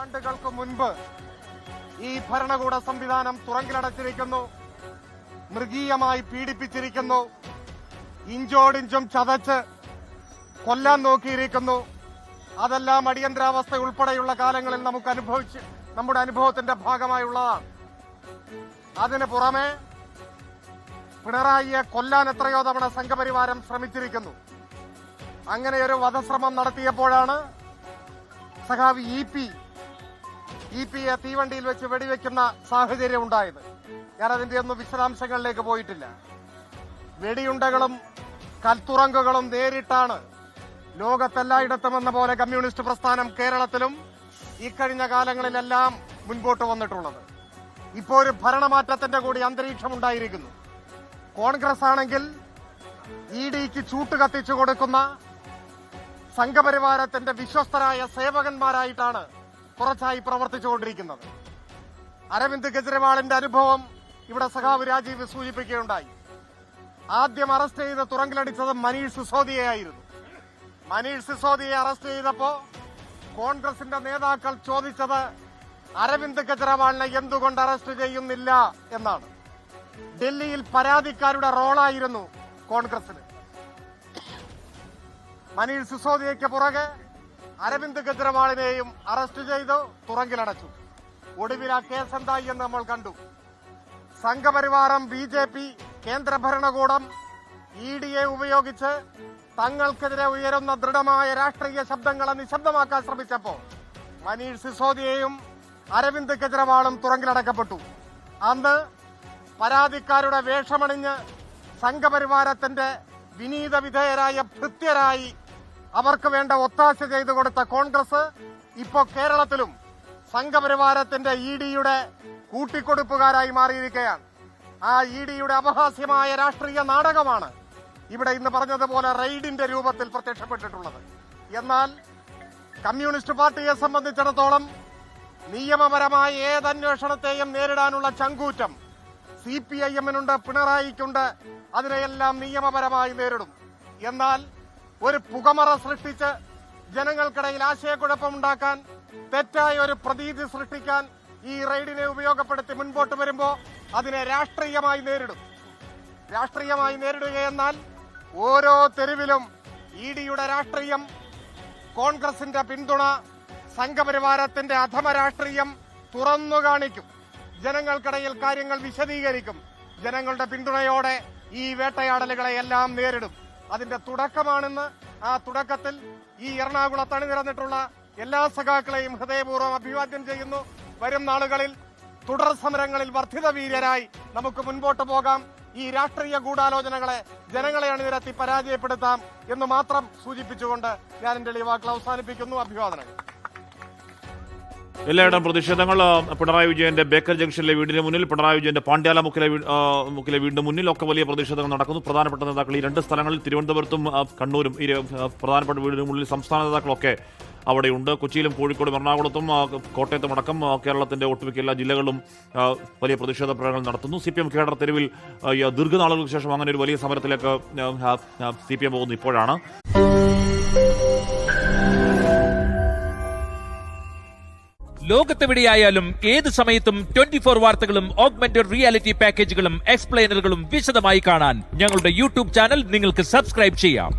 ആണ്ടുകൾക്ക് മുൻപ് ഈ ഭരണകൂട സംവിധാനം തുറങ്കിലടച്ചിരിക്കുന്നു, മൃഗീയമായി പീഡിപ്പിച്ചിരിക്കുന്നു, ഇഞ്ചോടിഞ്ചും ചതച്ച് കൊല്ലാൻ നോക്കിയിരിക്കുന്നു. അതെല്ലാം അടിയന്തരാവസ്ഥ ഉൾപ്പെടെയുള്ള കാലങ്ങളിൽ നമ്മുടെ അനുഭവത്തിന്റെ ഭാഗമായുള്ളതാണ്. അതിനു പുറമെ പിണറായിയെ കൊല്ലാൻ എത്രയോ തവണ സംഘപരിവാരം ശ്രമിച്ചിരിക്കുന്നു. അങ്ങനെ ഒരു വധശ്രമം നടത്തിയപ്പോഴാണ് സഖാവ് ഇ പിയെ തീവണ്ടിയിൽ വെച്ച് വെടിവെക്കുന്ന സാഹചര്യം ഉണ്ടായത്. ഞാനതിന്റെ ഒന്നും വിശദാംശങ്ങളിലേക്ക് പോയിട്ടില്ല. വെടിയുണ്ടകളും കൽത്തുറങ്കുകളും നേരിട്ടാണ് ലോകത്തെല്ലായിടത്തും എന്ന പോലെ കമ്മ്യൂണിസ്റ്റ് പ്രസ്ഥാനം കേരളത്തിലും ഇക്കഴിഞ്ഞ കാലങ്ങളിലെല്ലാം മുൻപോട്ട് വന്നിട്ടുള്ളത്. ഇപ്പോൾ ഒരു ഭരണമാറ്റത്തിന്റെ കൂടി അന്തരീക്ഷം ഉണ്ടായിരിക്കുന്നു. കോൺഗ്രസ് ആണെങ്കിൽ ഇഡിക്ക് ചൂട്ട് കത്തിച്ചു കൊടുക്കുന്ന സംഘപരിവാരത്തിന്റെ വിശ്വസ്തരായ സേവകന്മാരായിട്ടാണ് കുറച്ചായി പ്രവർത്തിച്ചുകൊണ്ടിരിക്കുന്നത്. അരവിന്ദ് കെജ്രിവാളിന്റെ അനുഭവം ഇവിടെ സഖാവ് രാജീവ് സൂചിപ്പിക്കുകയുണ്ടായി. ആദ്യം അറസ്റ്റ് ചെയ്ത് തുറങ്കിലടിച്ചത് മനീഷ് സിസോദിയയായിരുന്നു. മനീഷ് സിസോദിയെ അറസ്റ്റ് ചെയ്തപ്പോ കോൺഗ്രസിന്റെ നേതാക്കൾ ചോദിച്ചത് അരവിന്ദ് കെജ്രിവാളിനെ എന്തുകൊണ്ട് അറസ്റ്റ് ചെയ്യുന്നില്ല എന്നാണ്. ഡൽഹിയിൽ പരാതിക്കാരുടെ റോളായിരുന്നു കോൺഗ്രസിന്. മനീഷ് സിസോദിയയ്ക്ക് പുറകെ അരവിന്ദ് കെജ്രിവാളിനെയും അറസ്റ്റ് ചെയ്തു തുറങ്കിലടച്ചു. ഒടുവിൽ ആ കേസ് എന്തായി എന്ന് നമ്മൾ കണ്ടു. സംഘപരിവാരം, BJP, കേന്ദ്ര ഭരണകൂടം ഇഡിയെ ഉപയോഗിച്ച് തങ്ങൾക്കെതിരെ ഉയരുന്ന ദൃഢമായ രാഷ്ട്രീയ ശബ്ദങ്ങളെ നിശബ്ദമാക്കാൻ ശ്രമിച്ചപ്പോൾ മനീഷ് സിസോദിയയും അരവിന്ദ് കെജ്രിവാളും തുറങ്കിലടക്കപ്പെട്ടു. അന്ന് പരാതിക്കാരുടെ വേഷമണിഞ്ഞ് സംഘപരിവാരത്തിന്റെ വിനീത വിധേയരായ ഭൃത്യരായി അവർക്ക് വേണ്ട ഒത്താശ ചെയ്തു കൊടുത്ത കോൺഗ്രസ് ഇപ്പോ കേരളത്തിലും സംഘപരിവാരത്തിന്റെ ഇഡിയുടെ കൂട്ടിക്കൊടുപ്പുകാരായി മാറിയിരിക്കുകയാണ്. ആ ഇഡിയുടെ അപഹാസ്യമായ രാഷ്ട്രീയ നാടകമാണ് ഇവിടെ ഇന്ന് പറഞ്ഞതുപോലെ റെയ്ഡിന്റെ രൂപത്തിൽ പ്രത്യക്ഷപ്പെട്ടിട്ടുള്ളത്. എന്നാൽ കമ്മ്യൂണിസ്റ്റ് പാർട്ടിയെ സംബന്ധിച്ചിടത്തോളം നിയമപരമായ ഏത് അന്വേഷണത്തെയും നേരിടാനുള്ള ചങ്കൂറ്റം CPIM-നുണ്ട്, പിണറായിക്കുണ്ട്. അതിനെയെല്ലാം നിയമപരമായി നേരിടും. എന്നാൽ ഒരു പുകമറ സൃഷ്ടിച്ച് ജനങ്ങൾക്കിടയിൽ ആശയക്കുഴപ്പമുണ്ടാക്കാൻ, തെറ്റായ ഒരു പ്രതീതി സൃഷ്ടിക്കാൻ ഈ റെയ്ഡിനെ ഉപയോഗപ്പെടുത്തി മുൻപോട്ട് വരുമ്പോൾ അതിനെ രാഷ്ട്രീയമായി നേരിടും. രാഷ്ട്രീയമായി നേരിടുകയെന്നാൽ ഓരോ തെരുവിലും ഇഡിയുടെ രാഷ്ട്രീയം, കോൺഗ്രസിന്റെ പിന്തുണ, സംഘപരിവാരത്തിന്റെ അധമ രാഷ്ട്രീയം തുറന്നു കാണിക്കും. ജനങ്ങൾക്കിടയിൽ കാര്യങ്ങൾ വിശദീകരിക്കും. ജനങ്ങളുടെ പിന്തുണയോടെ ഈ വേട്ടയാടലുകളെ എല്ലാം നേരിടും. അതിന്റെ തുടക്കമാണെന്ന് ആ തുടക്കത്തിൽ ഈ എറണാകുളത്ത് അണിനിരന്നിട്ടുള്ള എല്ലാ സഖാക്കളെയും ഹൃദയപൂർവ്വം അഭിവാദ്യം ചെയ്യുന്നു. വരും നാളുകളിൽ തുടർ സമരങ്ങളിൽ വർദ്ധിത വീര്യരായി നമുക്ക് മുൻപോട്ട് പോകാം. ഈ രാഷ്ട്രീയ ഗൂഢാലോചനകളെ ജനങ്ങളെ അണിനിരത്തി പരാജയപ്പെടുത്താം എന്ന് മാത്രം സൂചിപ്പിച്ചുകൊണ്ട് ഞാൻ എന്റെ വാക്കുകൾ അവസാനിപ്പിക്കുന്നു. അഭിവാദനങ്ങൾ. എല്ലായിടം പ്രതിഷേധങ്ങൾ. പിണറായി വിജയന്റെ ബേക്കർ ജംഗ്ഷനിലെ വീടിന് മുന്നിൽ, പിണറായി വിജയന്റെ പാണ്ഡ്യാല മുക്കിലെ വീടിന് മുന്നിൽ ഒക്കെ വലിയ പ്രതിഷേധങ്ങൾ നടക്കുന്നു. പ്രധാനപ്പെട്ട നേതാക്കൾ ഈ രണ്ട് സ്ഥലങ്ങളിൽ, തിരുവനന്തപുരത്തും കണ്ണൂരും, ഈ പ്രധാനപ്പെട്ട വീടിന് മുന്നിൽ സംസ്ഥാന നേതാക്കളൊക്കെ അവിടെയുണ്ട്. കൊച്ചിയിലും കോഴിക്കോടും എറണാകുളത്തും കോട്ടയത്തും അടക്കം കേരളത്തിന്റെ ഒട്ടുമിക്ക എല്ലാ ജില്ലകളിലും വലിയ പ്രതിഷേധ പ്രകടനങ്ങൾ നടത്തുന്നു. CPM കേഡർ തെരുവിൽ ദീർഘനാളുകൾക്ക് ശേഷം അങ്ങനെ ഒരു വലിയ സമരത്തിലേക്ക് CPM പോകുന്നു ഇപ്പോഴാണ്. ലോകത്തെവിടെയായാലും ഏത് സമയത്തും 24 വാർത്തകളും ഓഗ്മെന്റഡ് റിയാലിറ്റി പാക്കേജുകളും എക്സ്പ്ലെയിനറുകളും വിശദമായി കാണാൻ ഞങ്ങളുടെ YouTube ചാനൽ നിങ്ങൾക്ക് സബ്സ്ക്രൈബ് ചെയ്യാം.